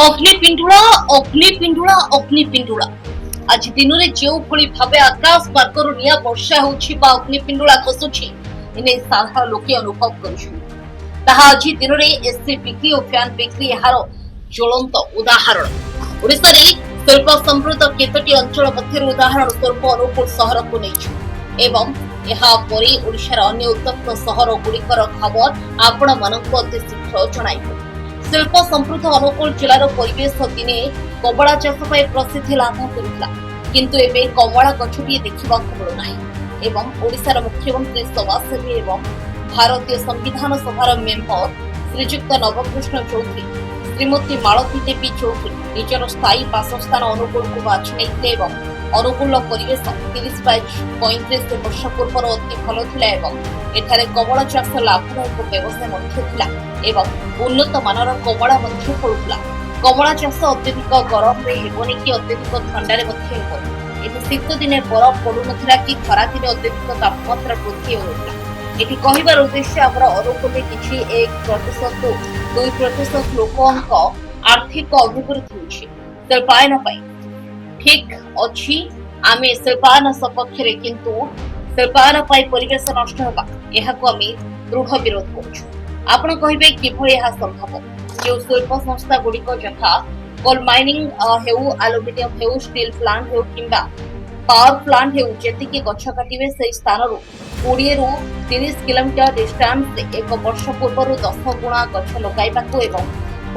ଅଗ୍ନିପିଣ୍ଡୁଳା ଅଗ୍ନିପିଣ୍ଡୁଳା ଅଗ୍ନିପିଣ୍ଡୁଳା ଆଜି ଦିନରେ ଯେଉଁଭଳି ଭାବେ ଆକାଶ ମାର୍ଗରୁ ନିଆଁ ବର୍ଷା ହେଉଛି ବା ଅଗ୍ନିପିଣ୍ଡୁଳା ଖସୁଛି ଏନେଇ ସାଧାରଣ ଲୋକେ ଅନୁଭବ କରୁଛନ୍ତି। ତାହା ଆଜି ଦିନରେ ଏସି ବିକ୍ରି ଓ ଫ୍ୟାନ୍ ବିକ୍ରି ଏହାର ଜ୍ୱଳନ୍ତ ଉଦାହରଣ। ଓଡ଼ିଶାରେ ଶିଳ୍ପ ସମୃଦ୍ଧ କେତୋଟି ଅଞ୍ଚଳ ମଧ୍ୟରୁ ଉଦାହରଣ ସ୍ୱରୂପ ଅନୁଗୁଳ ସହରକୁ ନେଇଛୁ ଏବଂ ଏହାପରେ ଓଡ଼ିଶାର ଅନ୍ୟ ଉତ୍ତପ୍ତ ସହର ଗୁଡ଼ିକର ଖବର ଆପଣମାନଙ୍କୁ ଅତି ଶୀଘ୍ର ଜଣାଇବୁ। ଶିଳ୍ପ ସମୃଦ୍ଧ ଅନୁଗୁଳ ଜିଲ୍ଲାର ପରିବେଶ ଦିନେ କମଳା ଚାଷ ପାଇଁ ପ୍ରସିଦ୍ଧି ଲାଭ କରୁଥିଲା, କିନ୍ତୁ ଏବେ କମଳା ଗଛଟିଏ ଦେଖିବାକୁ ମିଳୁନାହିଁ ଏବଂ ଓଡ଼ିଶାର ମୁଖ୍ୟମନ୍ତ୍ରୀ ସମାଜସେବୀ ଏବଂ ଭାରତୀୟ ସମ୍ବିଧାନ ସଭାର ମେମ୍ବର ଶ୍ରୀଯୁକ୍ତ ନବକୃଷ୍ଣ ଚୌଧୁରୀ ଶ୍ରୀମତୀ ମାଳତୀ ଦେବୀ ଚୌଧୁରୀ ନିଜର ସ୍ଥାୟୀ ବାସସ୍ଥାନ ଅନୁଗୁଳକୁ ବାଛି ନେଇଥିଲେ ଏବଂ ଅନୁଗୁଳର ପରିବେଶ 30/35 ବର୍ଷ ପୂର୍ବରୁ ଅତି ଭଲ ଥିଲା ଏବଂ ଏଠାରେ କମଳା ଚାଷ ଲାଭଦାୟକ ବ୍ୟବସାୟ ମଧ୍ୟ ଥିଲା ଏବଂ ଉନ୍ନତ ମାନର କମଳା ମଧ୍ୟ ଫଳୁଥିଲା। କମଳା ଚାଷ ଅତ୍ୟଧିକ ଗରମରେ ହେବନି କି ଅତ୍ୟଧିକ ଥଣ୍ଡାରେ ମଧ୍ୟ ହେବନି। ଏଠି ଶୀତ ଦିନେ ବରଫ ପଡୁନଥିଲା କି ଖରା ଦିନେ ଅତ୍ୟଧିକ ତାପମାତ୍ରା ବୃଦ୍ଧି ହେଉନଥିଲା। ଏଠି କହିବାର ଉଦ୍ଦେଶ୍ୟ ଆମର ଅନୁଗୁଳରେ କିଛି 1% ରୁ 2% ଲୋକଙ୍କ ଆର୍ଥିକ ଅଭିବୃଦ୍ଧି ହେଉଛି ଶିଳ୍ପାୟନ ପାଇଁ। ଠିକ୍ ଅଛି, ଆମେ ଶିଳ୍ପାୟନ ସପକ୍ଷରେ, କିନ୍ତୁ ଶିଳ୍ପାୟନ ପାଇଁ ପରିବେଶ ନଷ୍ଟ ହେବା ଏହାକୁ ଆମେ ଦୃଢ ବିରୋଧ କରୁଛୁ। ଆପଣ କହିବେ କିଭଳି ଏହା ସମ୍ଭବ? ଯେଉଁ ଶିଳ୍ପ ସଂସ୍ଥା ଗୁଡ଼ିକ ଯଥା କୋଲ ମାଇନିଂ ହେଉ, ଆଲୁମିନିୟମ ହେଉ, ଷ୍ଟିଲ ପ୍ଲାଣ୍ଟ ହେଉ କିମ୍ବା ପାୱାର ପ୍ଲାଣ୍ଟ ହେଉ, ଯେତିକି ଗଛ କାଟିବେ ସେହି ସ୍ଥାନରୁ 20 ରୁ 30 କିଲୋମିଟର ଡିଷ୍ଟାନ୍ସରେ ଏକ ବର୍ଷ ପୂର୍ବରୁ 10 ଗୁଣା ଗଛ ଲଗାଇବାକୁ ଏବଂ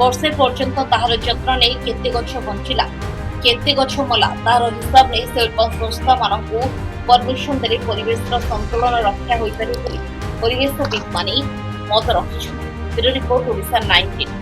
ବର୍ଷେ ପର୍ଯ୍ୟନ୍ତ ତାହାର ଯତ୍ନ ନେଇ କେତେ ଗଛ ବଞ୍ଚିଲା କେତେ ଗଛ ମଲା ତାହାର ହିସାବ ନେଇ ଶିଳ୍ପ ସଂସ୍ଥା ମାନଙ୍କୁ ପରମିଶନ ଦେଲେ ପରିବେଶର ସନ୍ତୁଳନ ରକ୍ଷା ହୋଇପାରିବ ବୋଲି ପରିବେଶବିତମାନେ ମତ ରଖିଛନ୍ତି। ରିପୋର୍ଟ ଓଡ଼ିଶା 19।